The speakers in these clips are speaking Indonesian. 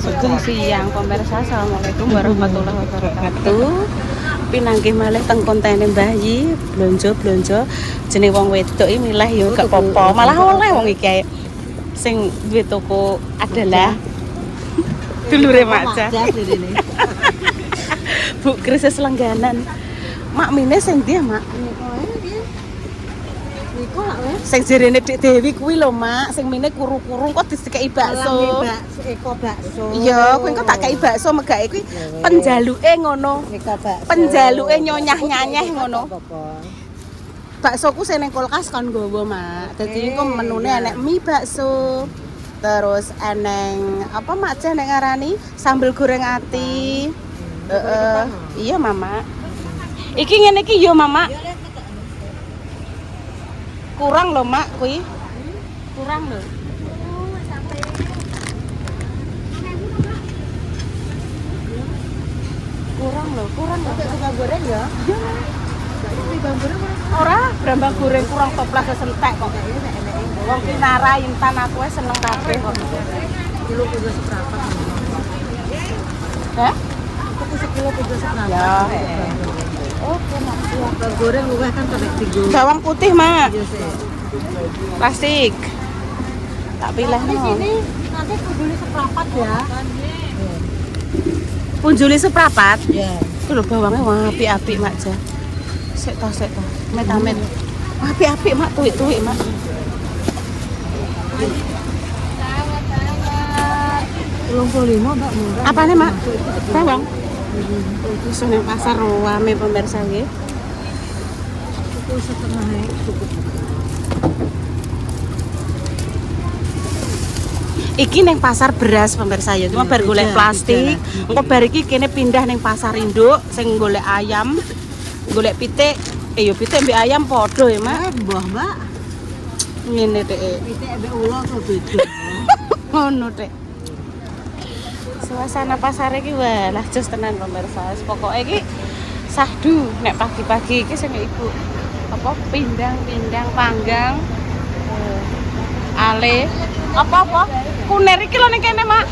Sugeng siang pemirsa, assalamualaikum warahmatullahi wabarakatuh. Pinanggih malih teng kontene Mbah Yi, blonjo jenenge wong wedok iki milih ya gak apa-apa. Malah oleh wong iki sing duwe toko adalah dulure Mak Jah. Bu krisis langganan. Mak mine sing ndi, Mak? Sing jerene Dik Dewi kuwi lho, Mak, sing mine kuru-kurung kok disekeki bakso. Eko bakso. Iya, kowe engko tak kei bakso megake kuwi penjaluke ngono. Eko bakso. Penjaluke nyonyah-nyanyeh ngono. Baksoku sing ning kulkas kon nggawa, Mak. Dadi engko menune enek mie bakso. Terus eneng apa Mak Jah nek ngarani sambel goreng ati. Heeh. Iya, Mama. Iki ngene iki yo, Mama. Kurang lho, Mak, kuwi. Kurang lho. Kurang lho. Bambang goreng ya? Ora, brambang goreng kurang toplas sesentek kok. Wong Kinara Intan aku wis seneng kabeh kok. Kilo kudu seprapat. Hah? Itu 10 kudu seprapat. Ya. Oke, Mak. Bambang goreng luwih kan sampai 3. Bawang putih, Mak. Iya sih. Plastik. Tak pilih Di sini nanti kudu seprapat ya. Punjuli seprapat. Iya. Itu lho bawangnya wah apik-apik, Mak Jah. Sik toh. Met-met. Wah apik-apik, Mak, tuwik-tuwik, Mak. Belum 25 Mbak murah. Apane, Mak? Bawang. Iso nang pasar rame pemirsa nggih. Itu setengah cukup. Iki neng pasar beras pemirsa ya, cuma bar golek plastik. Engko bar iki kene pindah neng pasar induk sing golek ayam, golek pitik. Yo pitik mbek ayam padha ya, Mak. Mbah, Mbak. Ngene Dik. Pitik mbek ulo kok beda. Ngono Dik. Suasana pasar iki wah lah jos tenan pemirsa. Pokoke iki sahdu nek pagi-pagi iki sing ibu apa pindang panggang. Ale apa kunir iki lho ning kene, Mak.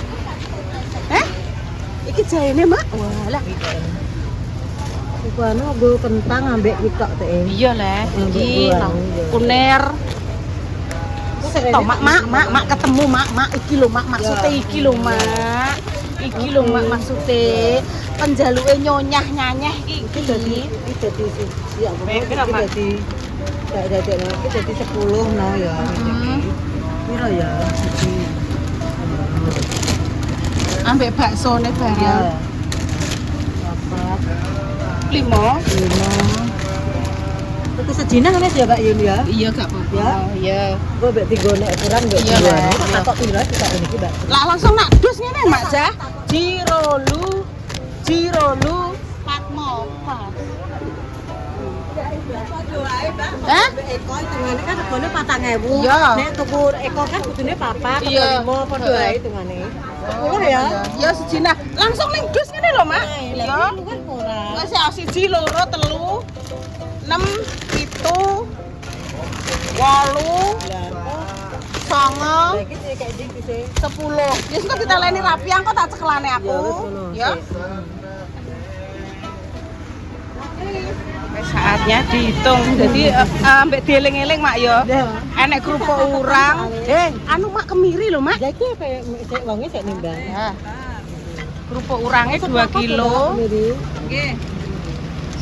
Iki jahene, Mak. Walah. Iku anu nggo kentang ambek ikok teh. Iya lah, iki kunir. Tok mak ketemu mak iki lho mak maksude iki lho mak. Iki lho mak maksude penjaluke nyonyah-nyanyeh iki dadi ya dadi dadi 10 no ya. Piro ya? Ambek baksone bareng. 5. Itu sejina kan ya Kak Yun ya? Iya gak apa-apa. Iya. Gua mbek digonek kurang mbek. Iya lah. Tak pira kita iki, Mbak. Lah langsung nak dus ngene Mak Jah. Jirolu Patmo pas. Hah? Eko hitungane kan regane 4.000. Iya. Nek tuku eko kan kudune 4, Iya. 5 padha ae hitungane. Murah ya? Iya sejina. Langsung ning dus ngene lho, Mak. Iya. Luwih murah. Wis 1, 2, 3, 4, 6, 7, 8, 9, Iki kayak iki sih. 10. Wis kok ditaleni rapi kok tak cekelane aku. Ya. Wis saatnya dihitung. Jadi ambek dieling-eling Mak ya. Enek kerupuk urang. Anu Mak kemiri lho, Mak. Ya iki sik wonge sik nimbang. Ya. Kerupuk urangnya 2 kilo. Nggih.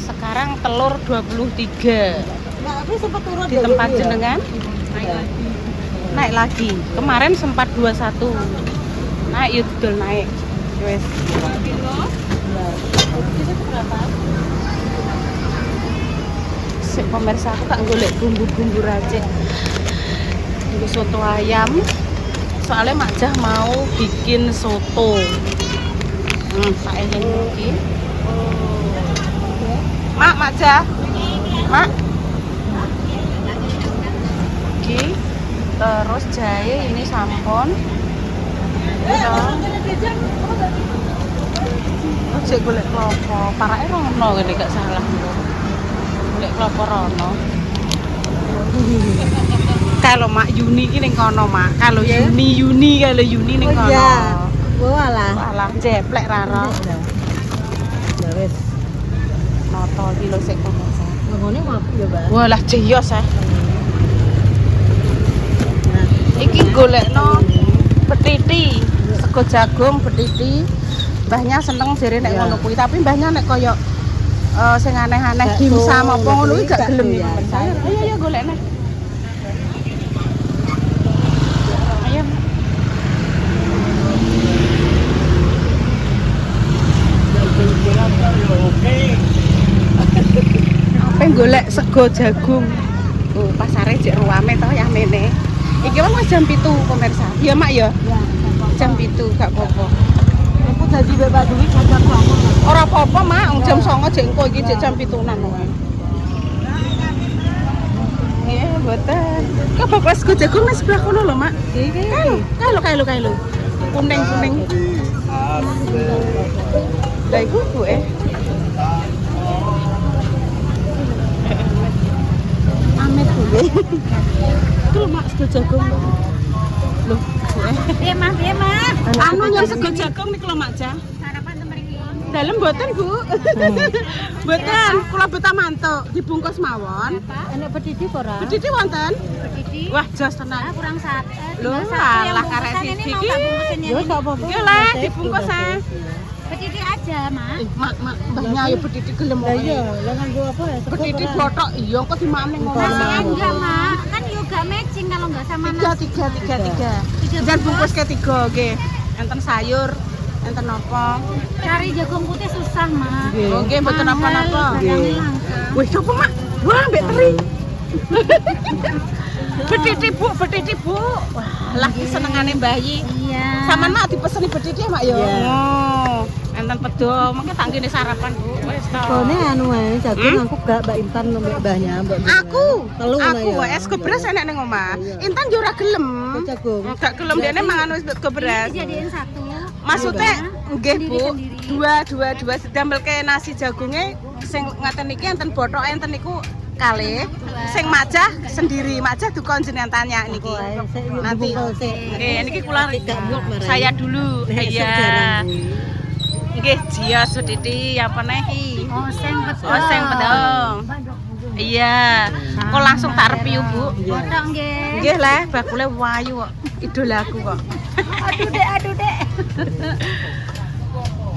Sekarang telur 23. Mbak, aku sempat turun Di tempat jenengan naik lagi. Kemarin sempat 21. Naik yuk dol naik. Wes. 2 kilo. Itu berapa? Sik pemirsa aku tak golek bumbu-bumbu racik. Ini soto ayam. Soalnya Mak Jah mau bikin soto. Tak eling iki. Mak Jah. Mak. Oke. Terus jahe ini sampon. Cek golek klopo, parake rono ngene gak salah. Golek klopo rono. Kalau Mak Yuni ki ning kono, Mak. Kalau Yuni ning kono. Walah. Walah, jeplek rara. Ya wis. Noto iki lho sik pemirsa. Ngene ngopi ya, Mbak. Walah jeyos Nah, Iki golekno betiti, sego jagung betiti. Mbahnya seneng jere nek Iya. ngono kuwi, tapi mbahnya nek koyo sing aneh-aneh Bakso, dimsum apa ngono kuwi gak bakso gelem ya. pemirsa. Ayo golekne. Ayo. Apa golek sego jagung. Oh, pasare jek ruame to ya mene. Iki wis jam 7 pemirsa. Iya, Mak ya. ya. Jam 7 gak apa-apa. Aku jadi bebas duit jajan aku. Ora apa-apa, Mak. Jam 09.00 jek engko iki jek jam 7-an wae. Iya, boten. Kok bapak sego jagung nang sebelah kono lho, Mak. Iki. Kailo. Kuning. Lah iku Bu Amet Bu. Itu lho, Mak, sego jagung. Loh, Bu Piye, Mas? Piye, Mas? Anu yang sego jagung niku lho, Mak Ja. Sarapan to mriki. Dalem mboten, Bu. Mboten, kula beta mantuk dibungkus mawon. Enak petiti ora? Bediti wonten? Petiti. Wah, jos tenan. kurang satu. Loh, alah karek siji iki. Ya enggak apa-apa. Iki lah dibungkus ah. Petiti aja, Mas. Mak, mbahnya ayo bediti gelem Lah kok. iya, lah nganggo apa ya? Bediti botok iya kok dimane ngono. Enggak, Enggak, Mak. Kan juga matching kalau enggak sama Tiga. Dan bungkus ketiga nggih. Enten sayur, enten apa? Cari jagung putih susah, Mak. Oh, nggih mboten napa-napa. Nggih. Wih, coba Mak. Wah, mbek teri. Bediti Bu. Wah, lah senengane bayi. Iya. Sama nak dipeseni bediti ya, Mak ya. Iya. Oh, enten pedo, mengke tak ngene sarapan, Bu. Wis to. Kone anu ae jagung aku gak Mbak Intan mbak Mbahnya, Mbak. Aku, Telu aku lah ya. es beras enek ning omah. Iya. Intan yo ora gelem. Jagung. Gak gelem dene mangan wis beras. Dijadiin satu. Maksudnya nggih Bu, Sendiri-sendiri. dua didamelke nasi jagunge sing ngaten iki enten bothok enten niku kalih. Sing majah sendiri, majah dukon jenengan tanya niki. Nanti. Oke, niki kula saya dulu. Iya. Nggih, jios Suditi apa nih iki? Oseng betul. Oseng pedong. Iya. Kok langsung tak review, Bu? Botok nggih. Nggih lah, bakule wayu kok. Idolaku kok. Aduh dek.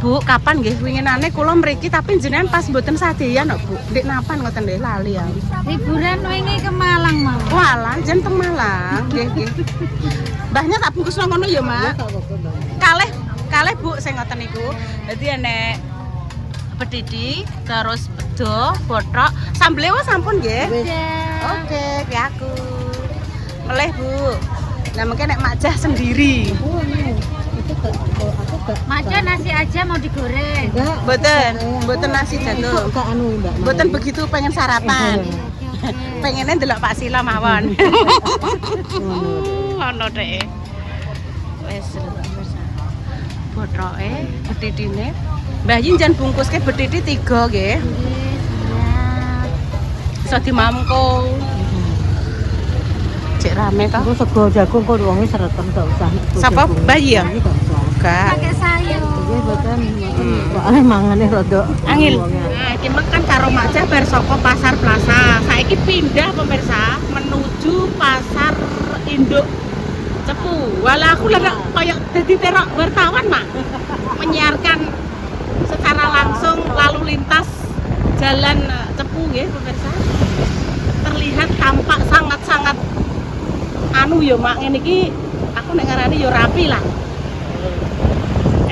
Bu, kapan nggih winginane kula mriki tapi jenengan pas mboten sadeyan kok, Bu. Ndek napan ngoten nggih lali ya. Liburan wingi ke Malang, Mang. Walah, jen teng Malang. Nggih. Mbahnya tak bungkus nang ngono ya, Mak. Kalih Bu sing ngoten niku. Dadi enek bedidi, terus pedo, bothok, sambel wae sampun nggih. Oke, ki aku. Meleh, Bu. Nah, mungkin nek majah sendiri. Maca nasi aja mau digoreng. Mboten nasi jagung. Mboten begitu pengen sarapan. Pengennya ndelok Pak Sila mawon. Ono dhek. Wis bothoke bedhitine. Mbah Yin jan bungkuske bedhiti 3 nggih. Iso dimamkung. Cek rame to. Aku sego jagung kok wonge seretem gak usah. Sapa bayi ya? Enggak. Pakai sayur. Iya, boten. Kok aneh mangane rada Angil. Nah, iki makan karo Makjah bar saka Pasar Plaza. Saiki pindah pemirsa menuju Pasar Induk Cepu. Walah aku lek koyo dadi terok wartawan, Mak. Menyiarkan secara langsung lalu lintas jalan Cepu nggih pemirsa. Terlihat tampak sangat-sangat anu ya, Mak, ngene iki aku nek ngarani ya rapi lah.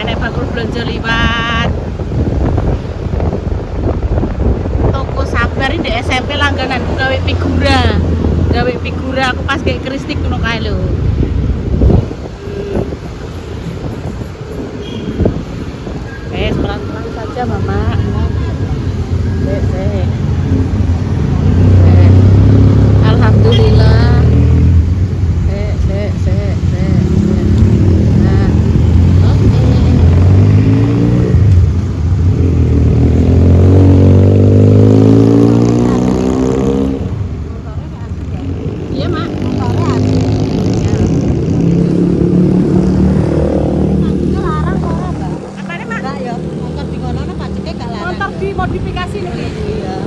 Enek bakul blonjo liwat. Toko Sabar di SMP langgananku gawe figura. Aku pas gawe kristik ngono kae lho. Pelan-pelan saja, Mama. Sik. Alhamdulillah. Sik. Nah. Oke. Iya, Mak. modifikasi nih. Iya.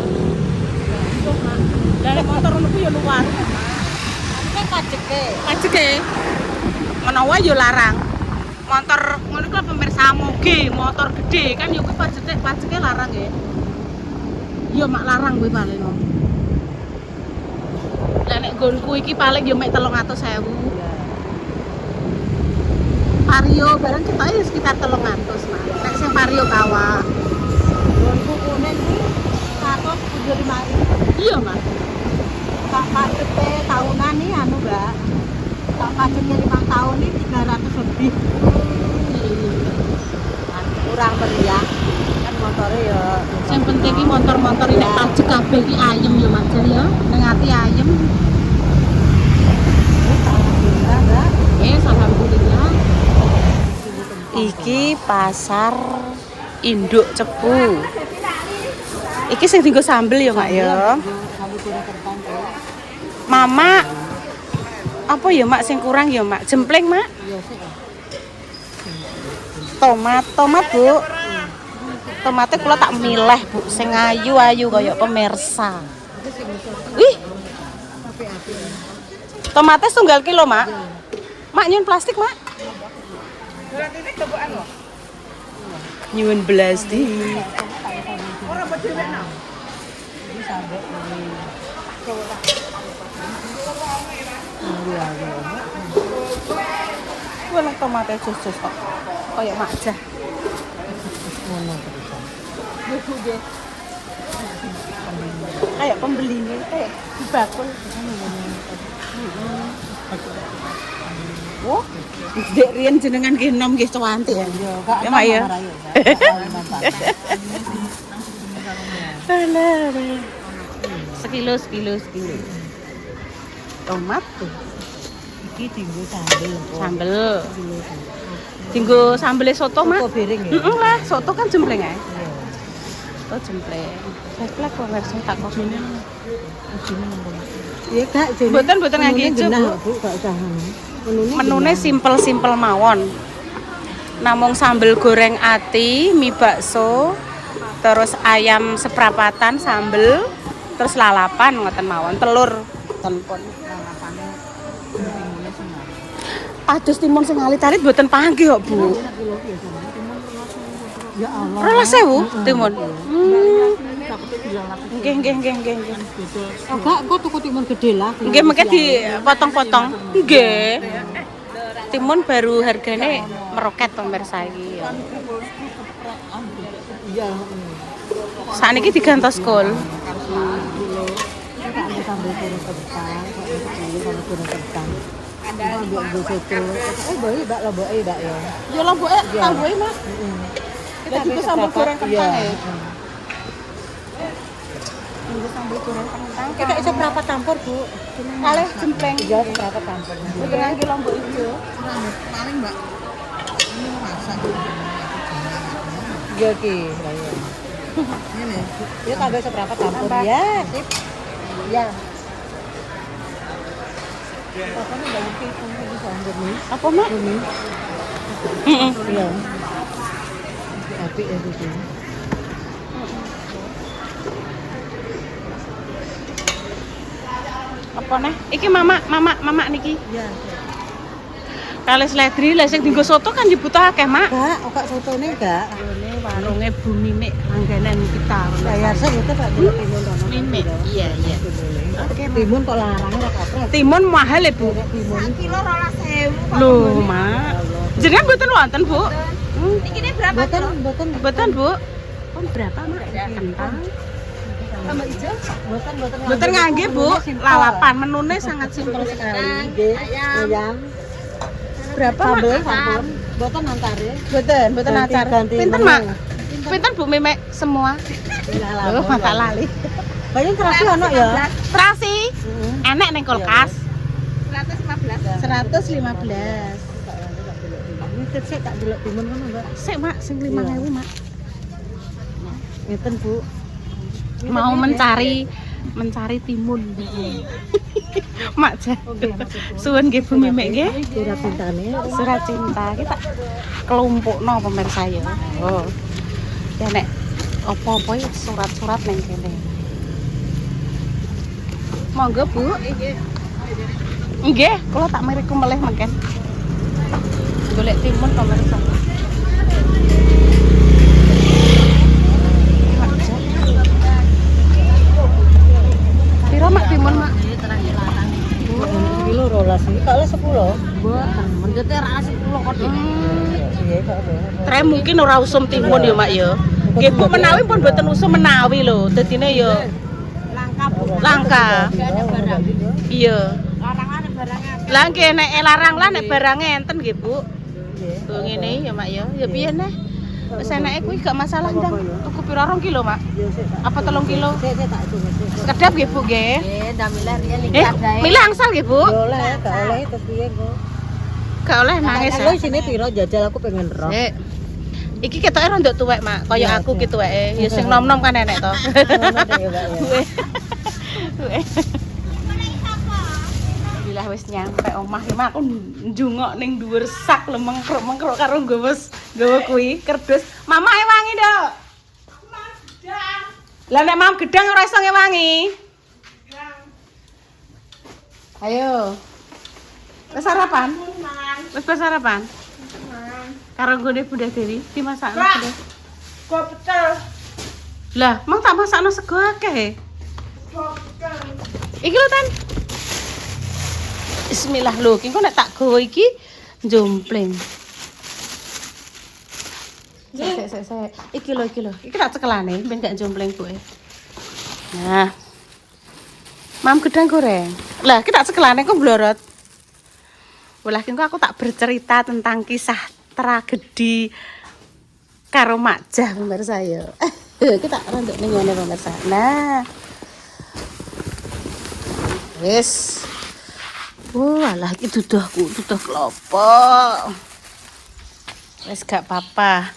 Dari motor niku ya luar. Kan Pajeke. Menawa yo larang. Motor ngono ku pemirsa moge, motor gede kan yo kuwi pajeke larang ya. Yo mak larang kuwi paling. Lah nek nggonku iki paling yo mek 300.000. Vario barang kita ya sekitar 300 nah. Nek sing Vario kawa. Gonku kuning iki 175. Iya, Mas. Pak pajeke tahunan nih anu, Mbak. Pak pajeke 5 tahun nih 300 lebih. Kurang meriah. Kan motornya ya. Yang penting ki motor-motor ini pajak kabeh ki ayem ya, Mas Jar ya. Ning ati ayem. Alhamdulillah, Mbak. Alhamdulillah. Iki pasar induk cepu. Iki sing dienggo sambel ya, Mak ya. Kamu kurang kentang ya. Mama apa ya, Mak sing kurang ya, Mak? Jempleng, Mak? Iya sih. Tomat, Bu. Tomatnya kula tak milih, Bu, sing ayu-ayu kaya pemirsa. Wih, tomatnya setunggal kilo, Mak. Mak nyun plastik, Mak. Nyun plastik. Gue lah tomatnya jus-jus kok. Kayak mak aja. Kayak pembelinya kayak di bakul. Oh, dek riyen jenengan ki enom nggih cuwantik ya. Ya mak ya. Sekilo. Tomat tuh. Iki dienggo sambel. Sambel. Dienggo sambel soto, Mak. Soto piring ya. Heeh lah, soto kan jempleng ae. Iya. Soto jempleng. Seplek kok versi tak kok ngene. Iya, Kak. Mboten ngangge ijo, Bu, gak usah anu. Menune simpel-simpel mawon. Namung sambel goreng ati, mie bakso, terus ayam seprapatan sambel, terus lalapan ngoten mawon, telur tenpun. Ados timun sing alit-alit mboten panggih kok, Bu. Ya Allah. 12.000 timun. Nggih. Enggak, kok tuku timun gede lah. Nggih mengke dipotong-potong. Nggih. Timun baru hargane meroket pemirsa iki. Iya. Sakniki digantos kol. Sambal goreng kentang, sambal goreng kentang. Ambil soto. Boleh Mbak, loboke Mbak ya. Ya lomboke, tamboke, Mas. Kita juga sambal goreng kentang ya. Sambal goreng kentang. Kita iso berapa campur, Bu? Kalih jempleng. Iya, berapa campur. Mboten ngangge lombok ijo. Paling Mbak. Ini masak. Iya ki, ya. Ini. Ya tambah seberapa campur ya, sip. Ya. Pokoknya Mbak Yuki itu sambal nih. Apa, Mak? Ini. Heeh. Iya. Apik ya itu. Apa nih? Iki mama niki. Iya. Kali sledri lah sing dienggo soto kan dibutuh akeh, Mak. Enggak, kok sotone enggak. Ini warunge Bu Mimik langganan kita. Bayar saya itu Pak dulu timun kono. Mimik. Iya. Oke, timun kok larang ora kopres. Timun mahal ya, Bu. Timun Kilo 12.000. Loh, Mak. Jenengan mboten wonten, Bu? Iki ini berapa? Boten. Mboten, Bu. Om berapa, Mak? Kentang. Tambah hijau? Mboten ngangge, Bu. Lalapan menune sangat simpel sekali. Nggih, ayam. Berapa, Mak? Sambel. Boten antare. Mboten acar. Ganti Pinten, menu. Mak? Pinten Bu Mimik semua? Loh, mata lali. Bayang terasi ono ya. Terasi. Enek ning kulkas. 115. 115. Ini kecil tak delok timun kono, Mbak. Sik, Mak, sing 5.000, Mak. Ngeten, Bu. Mau mencari timun. Mak Jan. Suwun nggih Bu Mimik nggih. Surat cintane. Surat cinta kita kelompokno pemirsa ya. Oh. Ya nek apa-apa ya surat-surat neng kene. Monggo Bu. Nggih, kula tak mriku melih mangken. Golek timun pemirsa. Piro mak timun mak? Kilo rolas iki kok 10. Mboten, mendete ra 10 kok Dik. Iya kok. Tre mungkin ora usum timun ya mak ya. Nggih Bu menawi pun mboten usum menawi lho. Dadine ya Langka Bu. langka. Gak ada barang. Iya. Larang-larang barangnya. Lah nggih nek larang lah nek barange enten nggih Bu. Nggih. Tuh ngene ya mak ya. Ya piye neh? Wis enake kuwi gak masalah ndang. Tuku piro 2 kilo mak? Yo sik tak. Apa 3 kilo? Sik tak hitung sik. Sekedap nggih Bu nggih. Nggih, ndamilah riyen iki adae. Milih angsal nggih Bu. Yo oleh, gak oleh terus piye kok. Gak oleh nangis. Kalau sini piro jajal aku pengen roh. Sik. Iki ketoke rondok tuwek mak, kaya Iya, aku iya. ki tuweke. Ya sing nom-nom kan enek to. Alhamdulillah wis nyampe omah iki mak aku njungok ning dhuwur sak lho mengkruk-mengkruk karo nggawa kuwi kerdus. Mama ewangi, Dok. Lah nek mam gedang ora iso ngewangi. Ayo. Wis sarapan? Wis sarapan? Karo gone Bunda Dewi dimasakno Bunda. Kok pecel. Lah, mang tak masakno sego akeh. Iki lho Tan. Bismillah lho, ki engko nek tak gawa iki njompleng. Sik. Iki lho. Iki tak cekelane ben gak njompleng kowe. Nah. Mam gedang goreng. Lah, ki tak cekelane kok blorot. Walah ki engko aku tak bercerita tentang kisah tragedi karo Makjah pemirsa ya. Kita rondok ning ngene pemirsa. Nah. Wis. Walah iki duduh klopo. Wis gak apa-apa.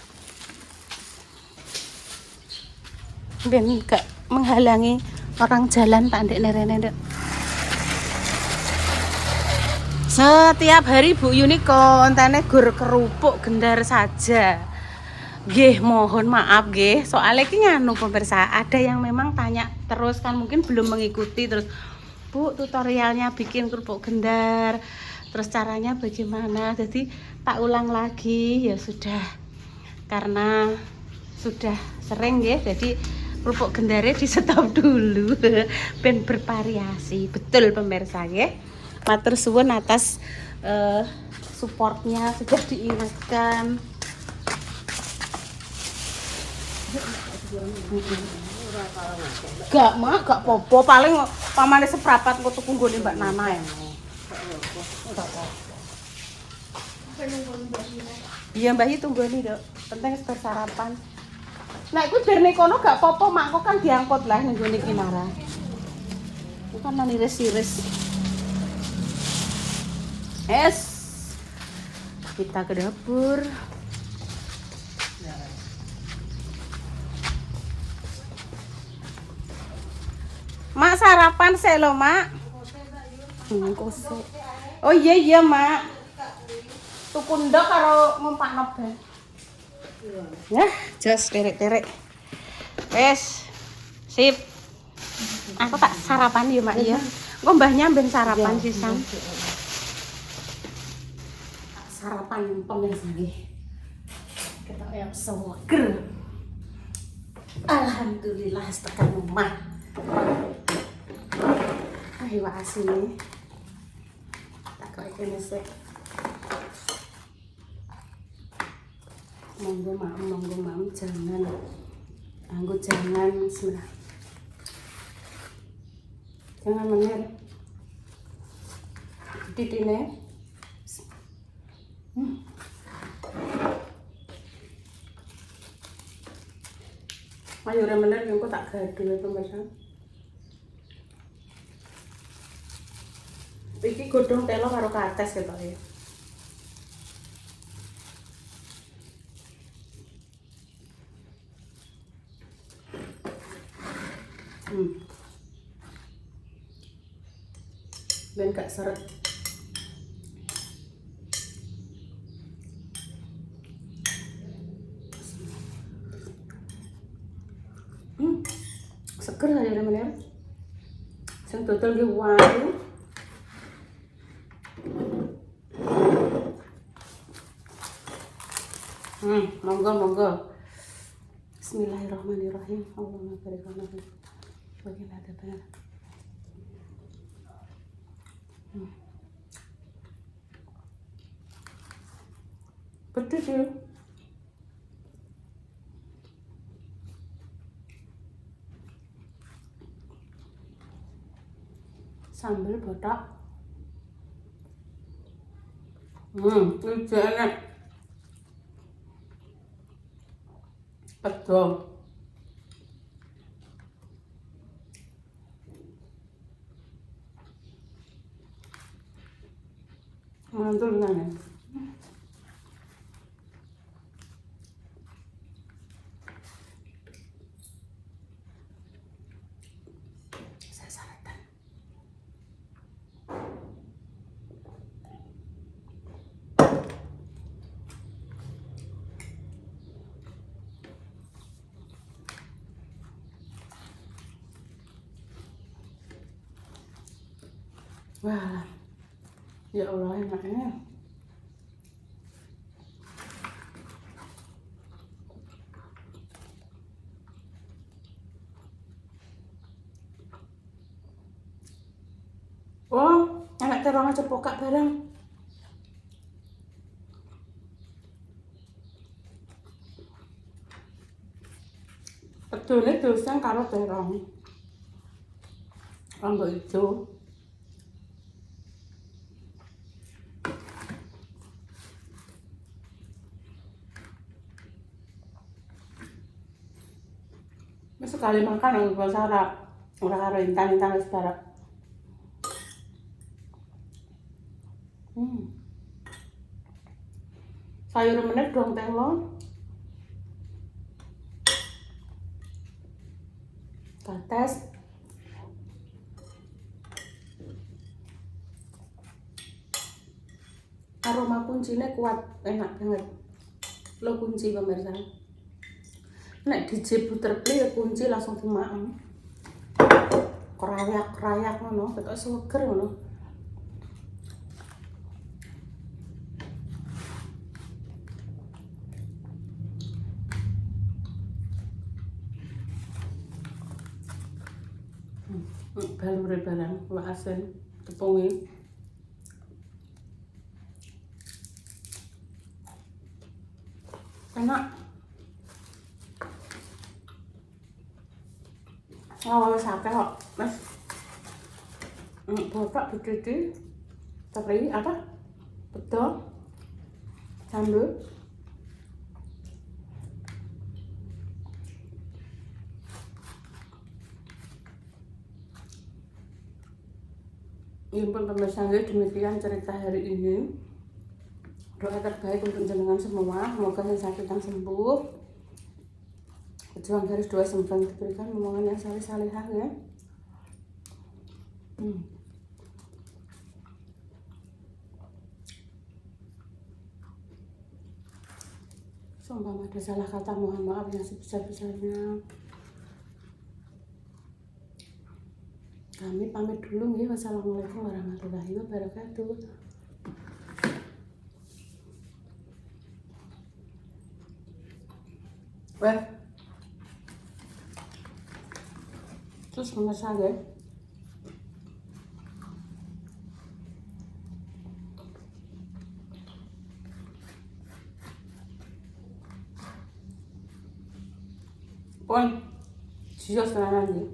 Ben gak menghalangi orang jalan tak ndek rene ndek. Setiap hari Bu Yuni kontene gur kerupuk gendar saja. Nggih, mohon maaf nggih. Soalnya iki nganu pemirsa, ada yang memang tanya terus kan mungkin belum mengikuti terus Bu tutorialnya bikin kerupuk gendar. Terus caranya bagaimana? Jadi tak ulang lagi ya sudah. Karena sudah sering nggih, jadi kerupuk gendarnya di stop dulu ben bervariasi. Betul pemirsa nggih. Matur suwun atas supportnya sudah diingatkan. Gak mak, gak popo paling pamane seprapat kok tuku nggone Mbak Nana ya. Iya Mbak Yi tunggu nih Dok. Penting sebar sarapan. Nah, iku bar kono gak popo mak kok kan diangkut lah ning gone Kinara. Iku kan nang iris-iris. Kita ke dapur. Mak sarapan sih lo mak. Oh iya mak. Tuku ndok karo ngumpakno ben. Ya, jos terek-terek. Wes. Sip. Aku tak sarapan ya mak ya. Engko mbahnya ben sarapan sisan. Sarapan pemirsa nggih. Kita yang seger. Alhamdulillah tekan rumah. Ayo asine. Tak kok kene sik. Monggo mam jangan. Anggo jangan bismillah. Jangan mener. Titine. Ayo ora mener engko tak gaduh pemirsa. Iki godhong telo karo kates ketok ya. Ben gak seret. Seger aja namanya. Sing dodol nggih wayu. Monggo monggo. Bismillahirrahmanirrahim. Allahumma barik lana fi bagian ada benar. Betul sih. Sambal botak. Ini enak. Betul. Mantul kan? Saya sarapan. Wah, ya Allah enaknya. Oh, anak terong aja pokak bareng. Bedone doseng karo terong. Rambut hijau. Sekali makan yang gue sarap. Udah karo intan-intan wis barak. Sayur meneh dong telo. Kates. Aroma kuncinya kuat, enak banget. Lo kunci pemirsa. Nek dijebut terpli ya kunci langsung dimaem. Kerayak-kerayak ngono, ketok seger ngono. Balure barang, wak asin, tepungi. Enak. Wis akeh kok, Mas. Botak gede-gede. Tapi apa? Betul. Sambal. Ya pun pemirsa, demikian cerita hari ini. Doa terbaik untuk jenengan semua, semoga yang sakit yang sembuh. Pejuang garis doa semoga diberikan omongan yang saleh-salehah ya. Sumpah ada salah kata, mohon maaf yang sebesar-besarnya. Kami pamit dulu ya. Wassalamualaikum warahmatullahi wabarakatuh. Weh, terus pemirsa ya. Pon, sios tenanan iki.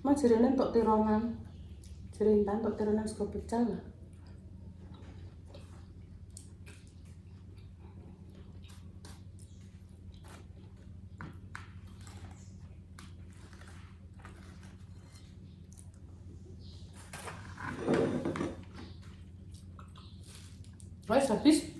Mas jerene entuk tironan. Jerintan entuk tironan sego pecel lah. Wes habis.